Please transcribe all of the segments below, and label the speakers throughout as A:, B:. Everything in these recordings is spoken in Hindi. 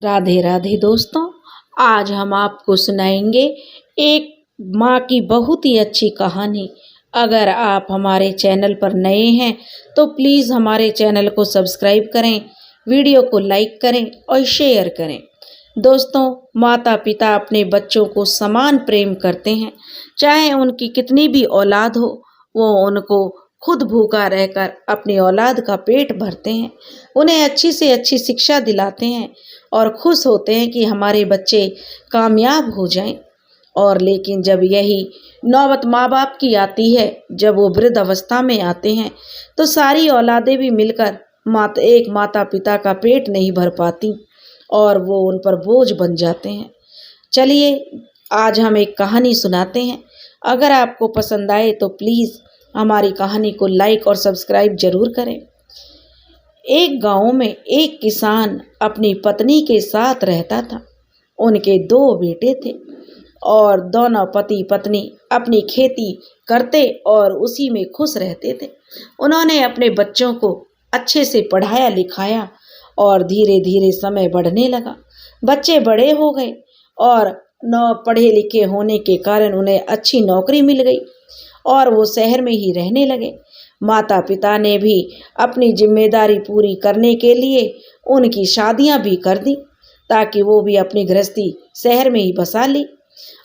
A: राधे राधे दोस्तों। आज हम आपको सुनाएंगे एक माँ की बहुत ही अच्छी कहानी। अगर आप हमारे चैनल पर नए हैं तो प्लीज़ हमारे चैनल को सब्सक्राइब करें, वीडियो को लाइक करें और शेयर करें। दोस्तों, माता पिता अपने बच्चों को समान प्रेम करते हैं। चाहे उनकी कितनी भी औलाद हो, वो उनको खुद भूखा रहकर अपनी औलाद का पेट भरते हैं, उन्हें अच्छी से अच्छी शिक्षा दिलाते हैं और खुश होते हैं कि हमारे बच्चे कामयाब हो जाएं। और लेकिन जब यही नौबत माँ बाप की आती है, जब वो वृद्ध अवस्था में आते हैं, तो सारी औलादें भी मिलकर एक माता पिता का पेट नहीं भर पाती और वो उन पर बोझ बन जाते हैं। चलिए आज हम एक कहानी सुनाते हैं। अगर आपको पसंद आए तो प्लीज़ हमारी कहानी को लाइक और सब्सक्राइब जरूर करें। एक गांव में एक किसान अपनी पत्नी के साथ रहता था। उनके 2 बेटे थे और दोनों पति पत्नी अपनी खेती करते और उसी में खुश रहते थे। उन्होंने अपने बच्चों को अच्छे से पढ़ाया लिखाया और धीरे धीरे समय बढ़ने लगा। बच्चे बड़े हो गए और पढ़े लिखे होने के कारण उन्हें अच्छी नौकरी मिल गई और वो शहर में ही रहने लगे। माता पिता ने भी अपनी जिम्मेदारी पूरी करने के लिए उनकी शादियां भी कर दी ताकि वो भी अपनी गृहस्थी शहर में ही बसा ली।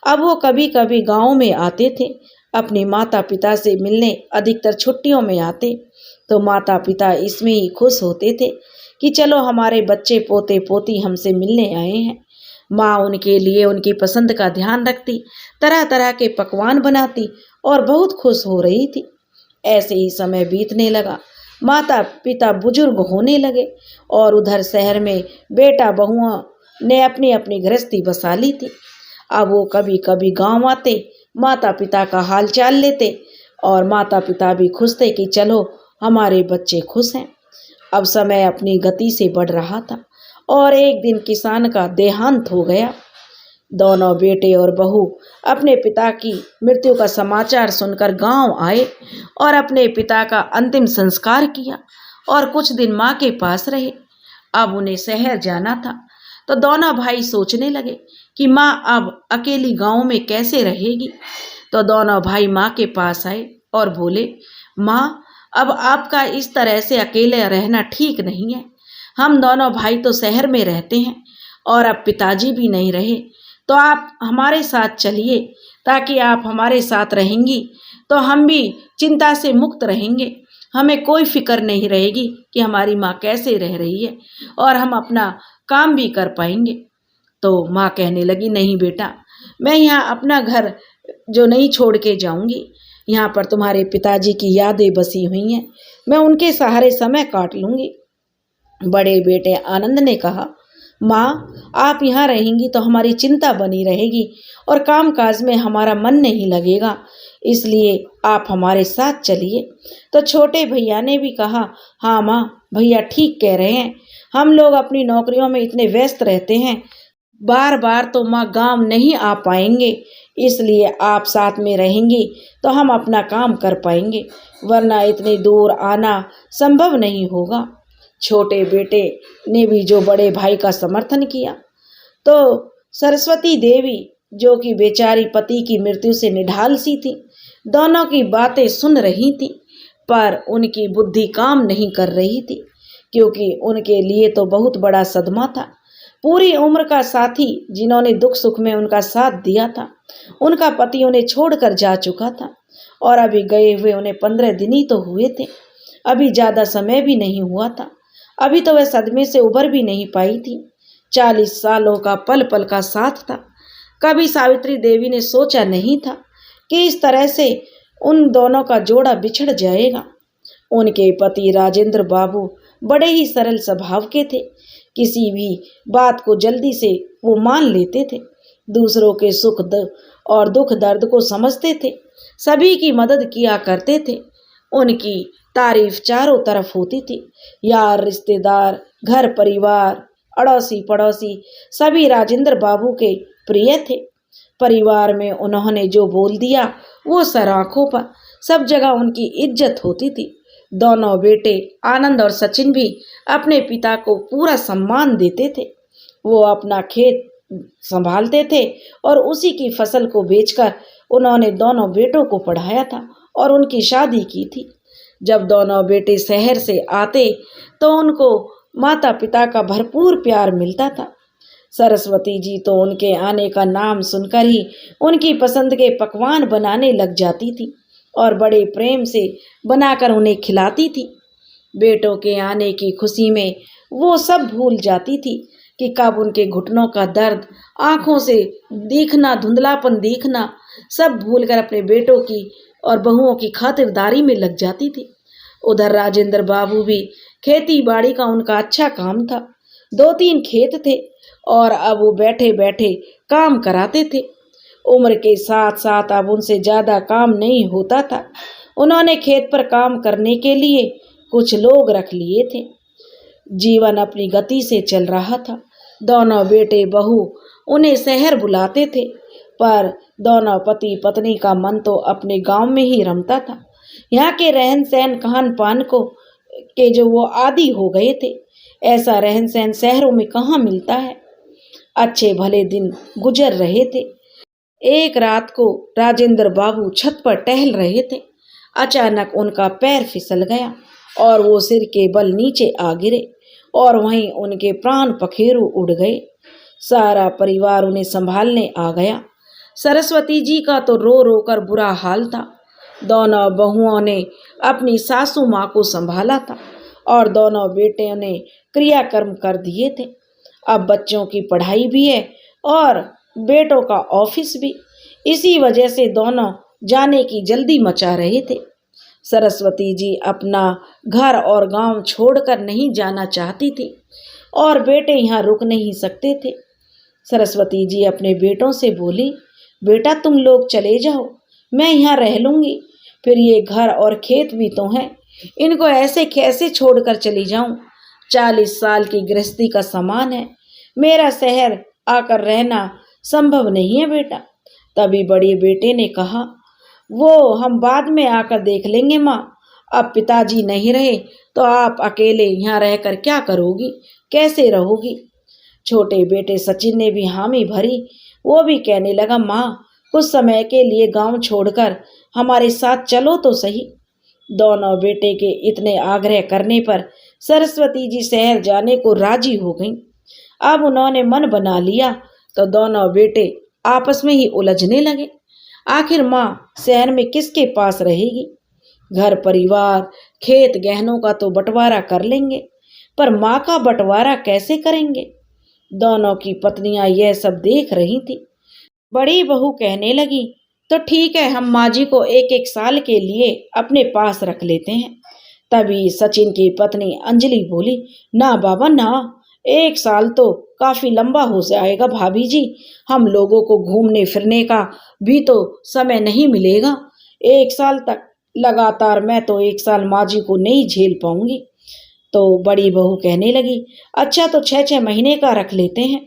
A: अब वो कभी कभी गाँव में आते थे, अपने माता पिता से मिलने अधिकतर छुट्टियों में आते। तो माता पिता इसमें ही खुश होते थे कि चलो हमारे बच्चे पोते पोती हमसे मिलने आए हैं। माँ उनके लिए उनकी पसंद का ध्यान रखती, तरह तरह के पकवान बनाती और बहुत खुश हो रही थी। ऐसे ही समय बीतने लगा। माता पिता बुजुर्ग होने लगे और उधर शहर में बेटा बहुओं ने अपनी अपनी गृहस्थी बसा ली थी। अब वो कभी कभी गांव आते, माता पिता का हाल चाल लेते और माता पिता भी खुश थे कि चलो हमारे बच्चे खुश हैं। अब समय अपनी गति से बढ़ रहा था और एक दिन किसान का देहांत हो गया। दोनों बेटे और बहू अपने पिता की मृत्यु का समाचार सुनकर गांव आए और अपने पिता का अंतिम संस्कार किया और कुछ दिन माँ के पास रहे। अब उन्हें शहर जाना था तो दोनों भाई सोचने लगे कि माँ अब अकेली गांव में कैसे रहेगी। तो दोनों भाई माँ के पास आए और बोले, माँ अब आपका इस तरह से अकेले रहना ठीक नहीं है। हम दोनों भाई तो शहर में रहते हैं और अब पिताजी भी नहीं रहे, तो आप हमारे साथ चलिए। ताकि आप हमारे साथ रहेंगी तो हम भी चिंता से मुक्त रहेंगे, हमें कोई फिक्र नहीं रहेगी कि हमारी माँ कैसे रह रही है और हम अपना काम भी कर पाएंगे। तो माँ कहने लगी, नहीं बेटा, मैं यहाँ अपना घर जो नहीं छोड़ के जाऊंगी। यहाँ पर तुम्हारे पिताजी की यादें बसी हुई हैं, मैं उनके सहारे समय काट लूंगी। बड़े बेटे आनंद ने कहा, माँ आप यहाँ रहेंगी तो हमारी चिंता बनी रहेगी और कामकाज में हमारा मन नहीं लगेगा, इसलिए आप हमारे साथ चलिए। तो छोटे भैया ने भी कहा, हाँ माँ, भैया ठीक कह रहे हैं, हम लोग अपनी नौकरियों में इतने व्यस्त रहते हैं, बार बार तो माँ गांव नहीं आ पाएंगे, इसलिए आप साथ में रहेंगी तो हम अपना काम कर पाएंगे, वरना इतनी दूर आना संभव नहीं होगा। छोटे बेटे ने भी जो बड़े भाई का समर्थन किया। तो सरस्वती देवी, जो कि बेचारी पति की मृत्यु से निढाल सी थी, दोनों की बातें सुन रही थी, पर उनकी बुद्धि काम नहीं कर रही थी, क्योंकि उनके लिए तो बहुत बड़ा सदमा था। पूरी उम्र का साथी जिन्होंने दुख सुख में उनका साथ दिया था, उनका पति उन्हें छोड़कर जा चुका था और अभी गए हुए उन्हें 15 दिन ही तो हुए थे, अभी ज्यादा समय भी नहीं हुआ था। अभी तो वह सदमे से उबर भी नहीं पाई थी। 40 सालों का पल पल का साथ था। कभी सावित्री देवी ने सोचा नहीं था कि इस तरह से उन दोनों का जोड़ा बिछड़ जाएगा। उनके पति राजेंद्र बाबू बड़े ही सरल स्वभाव के थे, किसी भी बात को जल्दी से वो मान लेते थे, दूसरों के सुख और दुख दर्द को समझते थे, सभी की मदद किया करते थे। उनकी तारीफ चारों तरफ होती थी। यार रिश्तेदार, घर परिवार, अड़ोसी पड़ोसी सभी राजेंद्र बाबू के प्रिय थे। परिवार में उन्होंने जो बोल दिया वो सराखों पर, सब जगह उनकी इज्जत होती थी। दोनों बेटे आनंद और सचिन भी अपने पिता को पूरा सम्मान देते थे। वो अपना खेत संभालते थे और उसी की फसल को बेचकर उन्होंने दोनों बेटों को पढ़ाया था और उनकी शादी की थी। जब दोनों बेटे शहर से आते तो उनको माता पिता का भरपूर प्यार मिलता था। सरस्वती जी तो उनके आने का नाम सुनकर ही उनकी पसंद के पकवान बनाने लग जाती थी और बड़े प्रेम से बनाकर उन्हें खिलाती थी। बेटों के आने की खुशी में वो सब भूल जाती थी कि कब उनके घुटनों का दर्द, आंखों से देखना, धुंधलापन देखना, सब भूलकर अपने बेटों की और बहुओं की खातिरदारी में लग जाती थी। उधर राजेंद्र बाबू भी खेती बाड़ी का उनका अच्छा काम था। 2-3 खेत थे और अब वो बैठे बैठे काम कराते थे। उम्र के साथ साथ अब उनसे ज़्यादा काम नहीं होता था। उन्होंने खेत पर काम करने के लिए कुछ लोग रख लिए थे। जीवन अपनी गति से चल रहा था। दोनों बेटे बहू उन्हें शहर बुलाते थे, पर दोनों पति पत्नी का मन तो अपने गांव में ही रमता था। यहाँ के रहन सहन, खान पान को के जो वो आदी हो गए थे, ऐसा रहन सहन शहरों में कहाँ मिलता है। अच्छे भले दिन गुजर रहे थे। एक रात को राजेंद्र बाबू छत पर टहल रहे थे। अचानक उनका पैर फिसल गया और वो सिर के बल नीचे आ गिरे और वहीं उनके प्राण पखेरु उड़ गए। सारा परिवार उन्हें संभालने आ गया। सरस्वती जी का तो रो रो कर बुरा हाल था। दोनों बहुओं ने अपनी सासू माँ को संभाला था और दोनों बेटियों ने क्रियाकर्म कर दिए थे। अब बच्चों की पढ़ाई भी है और बेटों का ऑफिस भी। इसी वजह से दोनों जाने की जल्दी मचा रहे थे। सरस्वती जी अपना घर और गांव छोड़कर नहीं जाना चाहती थी और बेटे यहाँ रुक नहीं सकते थे। सरस्वती जी अपने बेटों से बोली, बेटा तुम लोग चले जाओ, मैं यहाँ रह लूँगी। फिर ये घर और खेत भी तो हैं, इनको ऐसे कैसे छोड़कर चली जाऊँ। 40 साल की गृहस्थी का सामान है, मेरा शहर आकर रहना संभव नहीं है बेटा। तभी बड़े बेटे ने कहा, वो हम बाद में आकर देख लेंगे माँ, अब पिताजी नहीं रहे तो आप अकेले यहाँ रहकर क्या करोगी, कैसे रहोगी। छोटे बेटे सचिन ने भी हामी भरी। वो भी कहने लगा, माँ कुछ समय के लिए गांव छोड़कर हमारे साथ चलो तो सही। दोनों बेटे के इतने आग्रह करने पर सरस्वती जी शहर जाने को राजी हो गईं। अब उन्होंने मन बना लिया तो दोनों बेटे आपस में ही उलझने लगे। आखिर माँ शहर में किसके पास रहेगी। घर परिवार, खेत गहनों का तो बंटवारा कर लेंगे, पर माँ का बंटवारा कैसे करेंगे। दोनों की पत्नियां यह सब देख रही थी। बड़ी बहू कहने लगी, तो ठीक है, हम माँ जी को 1-1 साल के लिए अपने पास रख लेते हैं। तभी सचिन की पत्नी अंजलि बोली, ना बाबा ना, 1 साल तो काफी लंबा हो जाएगा भाभी जी, हम लोगों को घूमने फिरने का भी तो समय नहीं मिलेगा। 1 साल तक लगातार मैं तो 1 साल माँ जी को नहीं झेल पाऊंगी। तो बड़ी बहू कहने लगी, अच्छा तो 6-6 महीने का रख लेते हैं।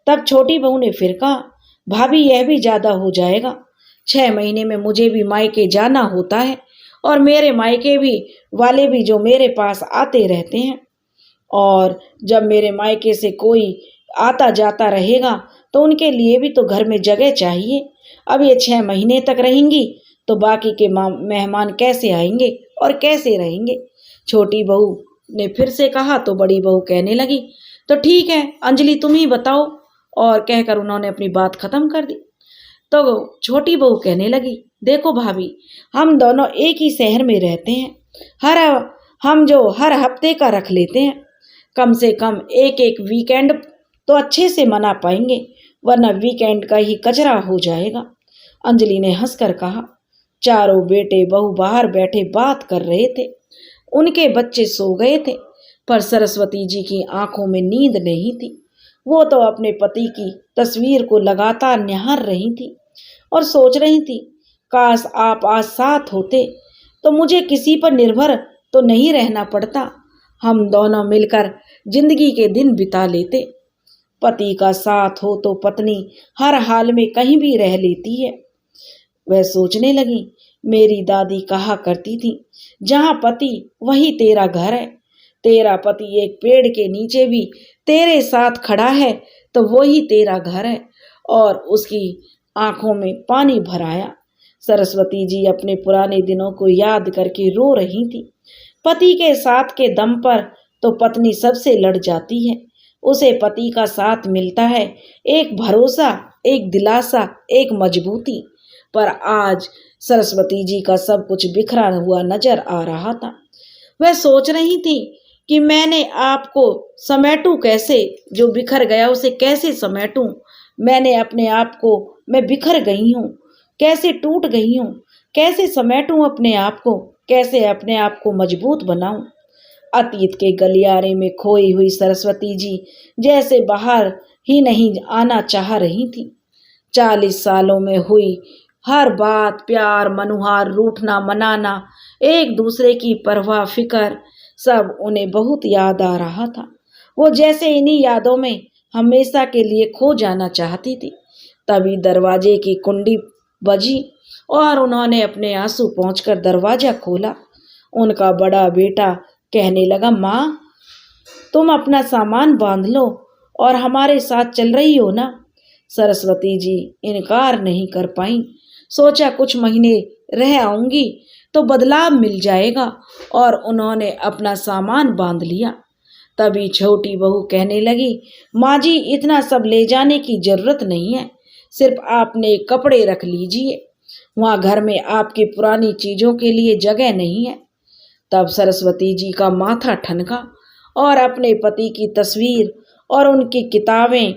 A: तब छोटी बहू ने फिर कहा, भाभी यह भी ज्यादा हो जाएगा, 6 महीने में मुझे भी मायके जाना होता है और मेरे मायके भी वाले भी जो मेरे पास आते रहते हैं, और जब मेरे मायके से कोई आता जाता रहेगा तो उनके लिए भी तो घर में जगह चाहिए। अब ये 6 महीने तक रहेंगी तो बाकी के मेहमान कैसे आएंगे और कैसे रहेंगे। छोटी बहू ने फिर से कहा तो बड़ी बहू कहने लगी, तो ठीक है अंजलि तुम ही बताओ, और कहकर उन्होंने अपनी बात खत्म कर दी। तो छोटी बहू कहने लगी, देखो भाभी, हम दोनों एक ही शहर में रहते हैं, हम जो हर हफ्ते का रख लेते हैं, कम से कम एक वीकेंड तो अच्छे से मना पाएंगे, वरना वीकेंड का ही कचरा हो जाएगा। अंजलि ने हंसकर कहा। चारों बेटे बहू बाहर बैठे बात कर रहे थे। उनके बच्चे सो गए थे, पर सरस्वती जी की आंखों में नींद नहीं थी। वो तो अपने पति की तस्वीर को लगातार निहार रही थी और सोच रही थी, काश आप आज साथ होते तो मुझे किसी पर निर्भर तो नहीं रहना पड़ता, हम दोनों मिलकर जिंदगी के दिन बिता लेते। पति का साथ हो तो पत्नी हर हाल में कहीं भी रह लेती है। वह सोचने लगी, मेरी दादी कहा करती थी, जहाँ पति वही तेरा घर है। तेरा पति एक पेड़ के नीचे भी तेरे साथ खड़ा है तो वही तेरा घर है। और उसकी आंखों में पानी भर आया। सरस्वती जी अपने पुराने दिनों को याद करके रो रही थी। पति के साथ के दम पर तो पत्नी सबसे लड़ जाती है। उसे पति का साथ मिलता है, एक भरोसा, एक दिलासा, एक मजबूती। पर आज सरस्वती जी का सब कुछ बिखरा हुआ नजर आ रहा था। वह सोच रही थी कि मैंने आपको समेटूं कैसे, जो बिखर गया उसे कैसे समेटूं। मैंने अपने आप को, मैं बिखर गई हूँ, कैसे टूट गई हूँ, कैसे समेटूं अपने आप को, कैसे अपने आप को मजबूत बनाऊं। अतीत के गलियारे में खोई हुई सरस्वती जी जैसे बाहर ही नहीं आना चाह रही थी। 40 सालों में हुई हर बात, प्यार, मनुहार, रूठना, मनाना, एक दूसरे की परवाह, फिकर, सब उन्हें बहुत याद आ रहा था। वो जैसे इन्हीं यादों में हमेशा के लिए खो जाना चाहती थी। तभी दरवाजे की कुंडी बजी और उन्होंने अपने आंसू पोंछकर दरवाजा खोला। उनका बड़ा बेटा कहने लगा, माँ, तुम अपना सामान बांध लो और हमारे साथ चल रही हो ना। सरस्वती जी इनकार नहीं कर पाई। सोचा कुछ महीने रह आऊंगी तो बदलाव मिल जाएगा, और उन्होंने अपना सामान बांध लिया। तभी छोटी बहू कहने लगी, माँ जी, इतना सब ले जाने की जरूरत नहीं है, सिर्फ आपने कपड़े रख लीजिए, वहाँ घर में आपकी पुरानी चीजों के लिए जगह नहीं है। तब सरस्वती जी का माथा ठनका और अपने पति की तस्वीर और उनकी किताबें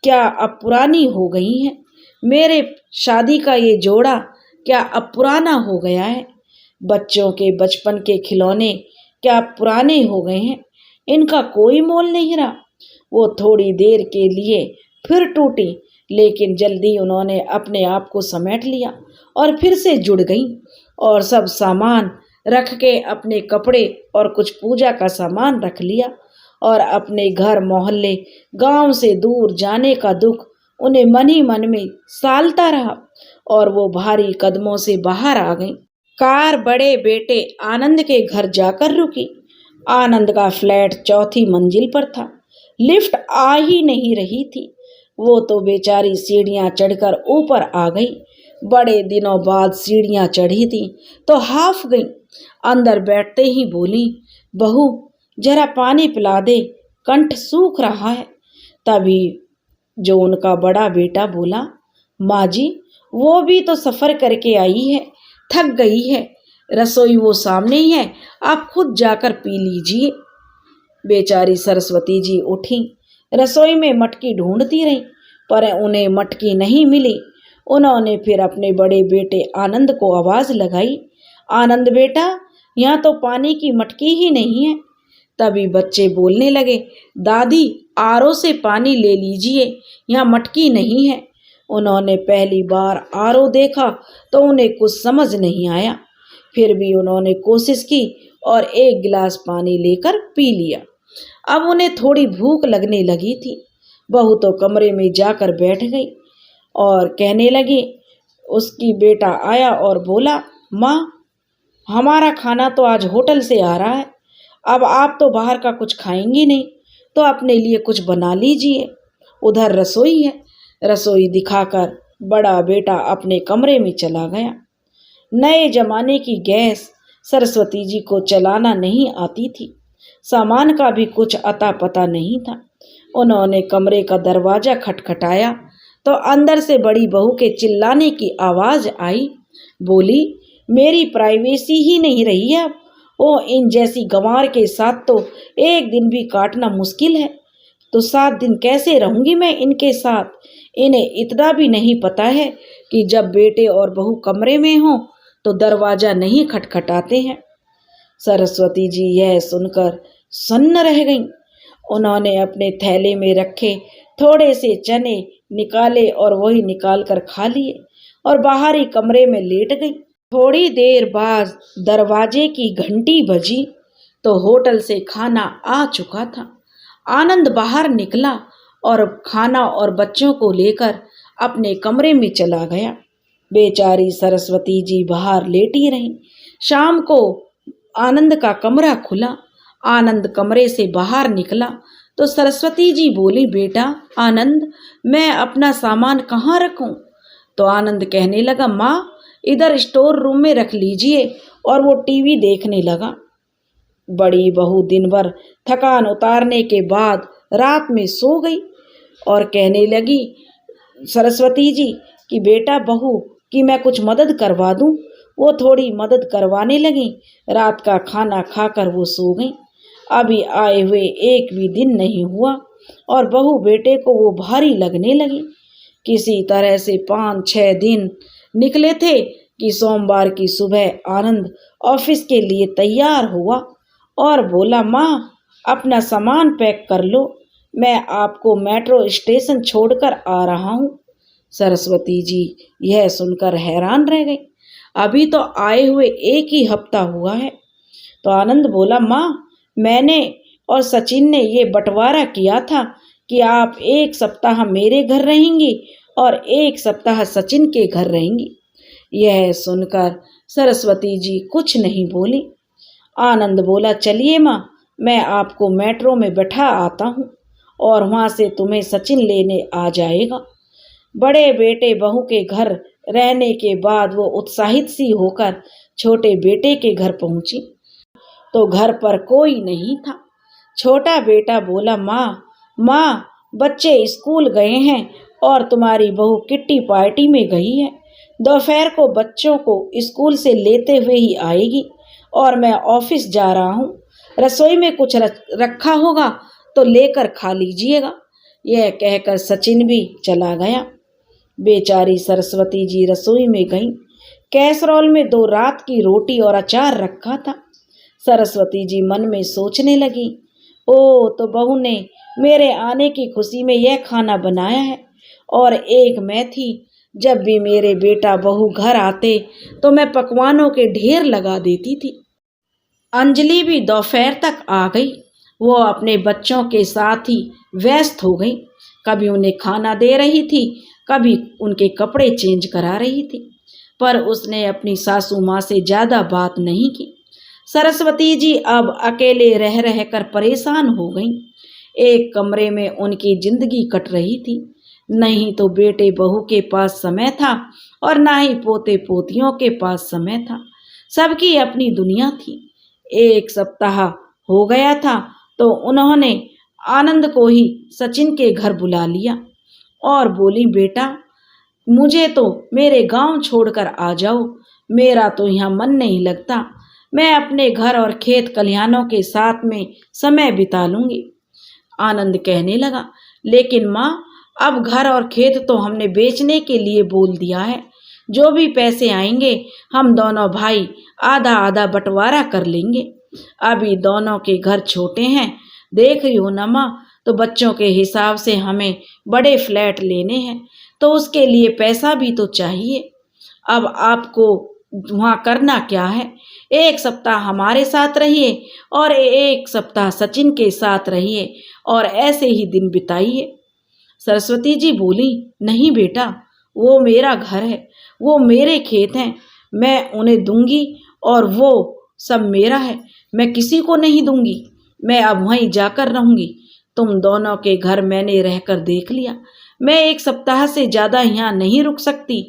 A: क्या अब पुरानी हो गई हैं? मेरे शादी का ये जोड़ा क्या अब पुराना हो गया है? बच्चों के बचपन के खिलौने क्या पुराने हो गए हैं? इनका कोई मोल नहीं रहा। वो थोड़ी देर के लिए फिर टूटी, लेकिन जल्दी उन्होंने अपने आप को समेट लिया और फिर से जुड़ गई, और सब सामान रख के अपने कपड़े और कुछ पूजा का सामान रख लिया, और अपने घर, मोहल्ले, गांव से दूर जाने का दुख उन्हें मन ही मन में सालता रहा, और वो भारी कदमों से बाहर आ गई। कार बड़े बेटे आनंद के घर जाकर रुकी। आनंद का फ्लैट 4थी मंजिल पर था। लिफ्ट आ ही नहीं रही थी। वो तो बेचारी सीढ़ियां चढ़कर ऊपर आ गई। बड़े दिनों बाद सीढ़ियां चढ़ी थी तो हाफ गई। अंदर बैठते ही बोली, बहू, जरा पानी पिला दे, कंठ सूख रहा है। तभी जो उनका बड़ा बेटा बोला, माँ जी, वो भी तो सफर करके आई है, थक गई है, रसोई वो सामने ही है, आप खुद जाकर पी लीजिए। बेचारी सरस्वती जी उठी, रसोई में मटकी ढूंढती रही, पर उन्हें मटकी नहीं मिली। उन्होंने फिर अपने बड़े बेटे आनंद को आवाज लगाई, आनंद बेटा, यहाँ तो पानी की मटकी ही नहीं है। तभी बच्चे बोलने लगे, दादी, आरओ से पानी ले लीजिए, यहाँ मटकी नहीं है। उन्होंने पहली बार आरओ देखा तो उन्हें कुछ समझ नहीं आया। फिर भी उन्होंने कोशिश की और एक गिलास पानी लेकर पी लिया। अब उन्हें थोड़ी भूख लगने लगी थी। बहू तो कमरे में जाकर बैठ गई और कहने लगी, उसकी बेटा आया और बोला, माँ, हमारा खाना तो आज होटल से आ रहा है, अब आप तो बाहर का कुछ खाएंगी नहीं, तो अपने लिए कुछ बना लीजिए, उधर रसोई है। रसोई दिखाकर बड़ा बेटा अपने कमरे में चला गया। नए जमाने की गैस सरस्वती जी को चलाना नहीं आती थी। सामान का भी कुछ अता पता नहीं था। उन्होंने कमरे का दरवाजा खटखटाया तो अंदर से बड़ी बहू के चिल्लाने की आवाज आई। बोली, मेरी प्राइवेसी ही नहीं रही है अब। ओ, इन जैसी गंवार के साथ तो एक दिन भी काटना मुश्किल है, तो 7 दिन कैसे रहूंगी मैं इनके साथ। इन्हें इतना भी नहीं पता है कि जब बेटे और बहू कमरे में हों तो दरवाजा नहीं खटखटाते हैं। सरस्वती जी यह सुनकर सन्न रह गईं। उन्होंने अपने थैले में रखे थोड़े से चने निकाले और वही निकालकर खा लिए और बाहरी कमरे में लेट गई। थोड़ी देर बाद दरवाजे की घंटी बजी तो होटल से खाना आ चुका था। आनंद बाहर निकला और खाना और बच्चों को लेकर अपने कमरे में चला गया। बेचारी सरस्वती जी बाहर लेटी रहीं। शाम को आनंद का कमरा खुला। आनंद कमरे से बाहर निकला तो सरस्वती जी बोली, बेटा आनंद, मैं अपना सामान कहाँ रखूं? तो आनंद कहने लगा, माँ इधर स्टोर रूम में रख लीजिए। और वो टीवी देखने लगा। बड़ी बहू दिन भर थकान उतारने के बाद रात में सो गई और कहने लगी सरस्वती जी कि बेटा बहू कि मैं कुछ मदद करवा दूं। वो थोड़ी मदद करवाने लगी। रात का खाना खाकर वो सो गई। अभी आए हुए एक भी दिन नहीं हुआ और बहू बेटे को वो भारी लगने लगी। किसी तरह से 5-6 दिन निकले थे कि सोमवार की सुबह आनंद ऑफिस के लिए तैयार हुआ और बोला, माँ अपना सामान पैक कर लो, मैं आपको मेट्रो स्टेशन छोड़कर आ रहा हूँ। सरस्वती जी यह सुनकर हैरान रह गई। अभी तो आए हुए एक ही हफ्ता हुआ है। तो आनंद बोला, माँ मैंने और सचिन ने ये बंटवारा किया था कि आप एक सप्ताह मेरे घर रहेंगी और एक सप्ताह सचिन के घर रहेंगी। यह सुनकर सरस्वती जी कुछ नहीं बोली। आनंद बोला, चलिए माँ मैं आपको मेट्रो में बैठा आता हूँ और वहाँ से तुम्हें सचिन लेने आ जाएगा। बड़े बेटे बहू के घर रहने के बाद वो उत्साहित सी होकर छोटे बेटे के घर पहुंची तो घर पर कोई नहीं था। छोटा बेटा बोला, माँ बच्चे स्कूल गए हैं और तुम्हारी बहू किट्टी पार्टी में गई है। दोपहर को बच्चों को स्कूल से लेते हुए ही आएगी और मैं ऑफिस जा रहा हूँ। रसोई में कुछ रखा होगा तो लेकर खा लीजिएगा। यह कहकर सचिन भी चला गया। बेचारी सरस्वती जी रसोई में गईं। कैसरोल में 2 रात की रोटी और अचार रखा था। सरस्वती जी मन में सोचने लगी, ओ तो बहू ने मेरे आने की खुशी में यह खाना बनाया है और एक मैं थी। जब भी मेरे बेटा बहू घर आते तो मैं पकवानों के ढेर लगा देती थी। अंजलि भी दोपहर तक आ गई। वो अपने बच्चों के साथ ही व्यस्त हो गई। कभी उन्हें खाना दे रही थी, कभी उनके कपड़े चेंज करा रही थी, पर उसने अपनी सासू माँ से ज़्यादा बात नहीं की। सरस्वती जी अब अकेले रह रहकर परेशान हो गईं। एक कमरे में उनकी जिंदगी कट रही थी। नहीं तो बेटे बहू के पास समय था और ना ही पोते पोतियों के पास समय था। सबकी अपनी दुनिया थी। एक सप्ताह हो गया था तो उन्होंने आनंद को ही सचिन के घर बुला लिया और बोली, बेटा मुझे तो मेरे गांव छोड़कर आ जाओ, मेरा तो यहाँ मन नहीं लगता। मैं अपने घर और खेत खलिहानों के साथ में समय बिता लूंगी। आनंद कहने लगा, लेकिन माँ अब घर और खेत तो हमने बेचने के लिए बोल दिया है। जो भी पैसे आएंगे हम दोनों भाई आधा आधा बंटवारा कर लेंगे। अभी दोनों के घर छोटे हैं, देख रही हो ना माँ, तो बच्चों के हिसाब से हमें बड़े फ्लैट लेने हैं तो उसके लिए पैसा भी तो चाहिए। अब आपको वहाँ करना क्या है, एक सप्ताह हमारे साथ रहिए और एक सप्ताह सचिन के साथ रहिए और ऐसे ही दिन बिताइए। सरस्वती जी बोली, नहीं बेटा, वो मेरा घर है, वो मेरे खेत हैं, मैं उन्हें दूंगी और वो सब मेरा है, मैं किसी को नहीं दूंगी। मैं अब वहीं जाकर रहूंगी। तुम दोनों के घर मैंने रहकर देख लिया, मैं एक सप्ताह से ज़्यादा यहाँ नहीं रुक सकती।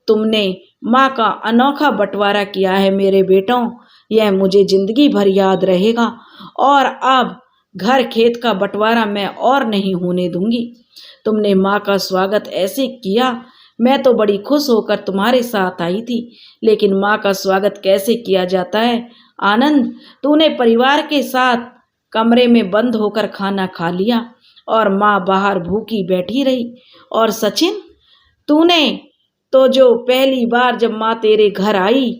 A: तुमने माँ का अनोखा बंटवारा किया है मेरे बेटों, यह मुझे जिंदगी भर याद रहेगा और अब घर खेत का बंटवारा मैं और नहीं होने दूंगी। तुमने माँ का स्वागत ऐसे किया, मैं तो बड़ी खुश होकर तुम्हारे साथ आई थी, लेकिन माँ का स्वागत कैसे किया जाता है आनंद? तूने परिवार के साथ कमरे में बंद होकर खाना खा लिया और माँ बाहर भूखी बैठी रही। और सचिन, तूने तो जो पहली बार जब माँ तेरे घर आई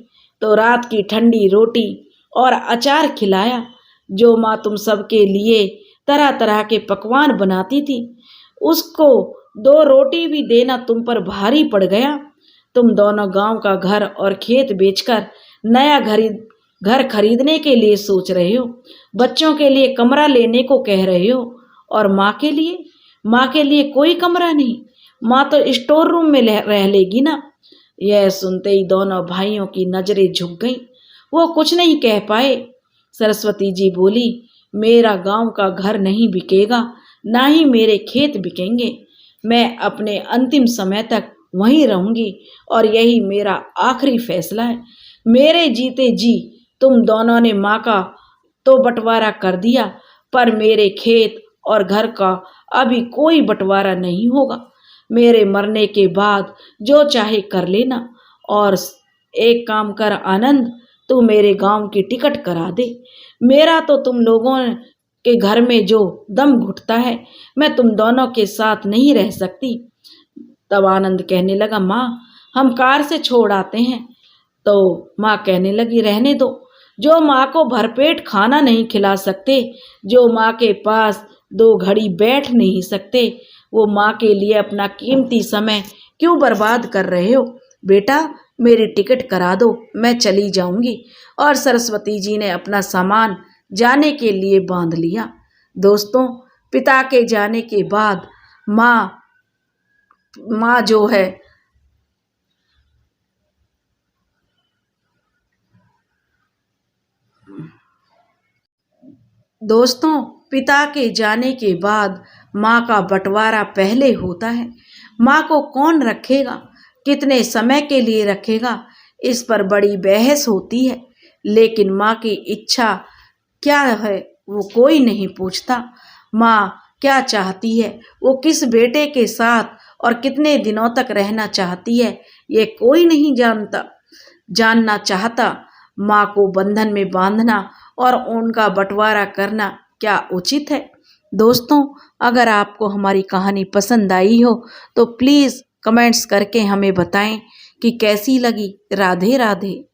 A: तो रात की ठंडी रोटी और अचार खिलाया, जो माँ तुम सबके लिए तरह तरह के पकवान बनाती थी, उसको 2 रोटी भी देना तुम पर भारी पड़ गया। तुम दोनों गांव का घर और खेत बेचकर नया घर खरीदने के लिए सोच रहे हो, बच्चों के लिए कमरा लेने को कह रहे हो और माँ के लिए कोई कमरा नहीं, माँ तो स्टोर रूम में रह लेगी ना। यह सुनते ही दोनों भाइयों की नजरें झुक गईं। वो कुछ नहीं कह पाए। सरस्वती जी बोली, मेरा गांव का घर नहीं बिकेगा, ना ही मेरे खेत बिकेंगे। मैं अपने अंतिम समय तक वहीं रहूंगी और यही मेरा आखिरी फैसला है। मेरे जीते जी तुम दोनों ने माँ का तो बंटवारा कर दिया, पर मेरे खेत और घर का अभी कोई बंटवारा नहीं होगा। मेरे मरने के बाद जो चाहे कर लेना। और एक काम कर आनंद, तू मेरे गांव की टिकट करा दे। मेरा तो तुम लोगों के घर में जो दम घुटता है, मैं तुम दोनों के साथ नहीं रह सकती। तब आनंद कहने लगा, माँ हम कार से छोड़ आते हैं। तो माँ कहने लगी, रहने दो। जो माँ को भरपेट खाना नहीं खिला सकते, जो माँ के पास 2 घड़ी बैठ नहीं सकते, वो माँ के लिए अपना कीमती समय क्यों बर्बाद कर रहे हो? बेटा मेरी टिकट करा दो, मैं चली जाऊंगी। और सरस्वती जी ने अपना सामान जाने के लिए बांध लिया। दोस्तों, पिता के जाने के बाद माँ जो है दोस्तों, पिता के जाने के बाद माँ का बंटवारा पहले होता है। माँ को कौन रखेगा, कितने समय के लिए रखेगा, इस पर बड़ी बहस होती है। लेकिन माँ की इच्छा क्या है वो कोई नहीं पूछता। माँ क्या चाहती है, वो किस बेटे के साथ और कितने दिनों तक रहना चाहती है, ये कोई नहीं जानना चाहता। माँ को बंधन में बांधना और उनका बंटवारा करना क्या उचित है? दोस्तों, अगर आपको हमारी कहानी पसंद आई हो तो प्लीज़ कमेंट्स करके हमें बताएं कि कैसी लगी। राधे राधे।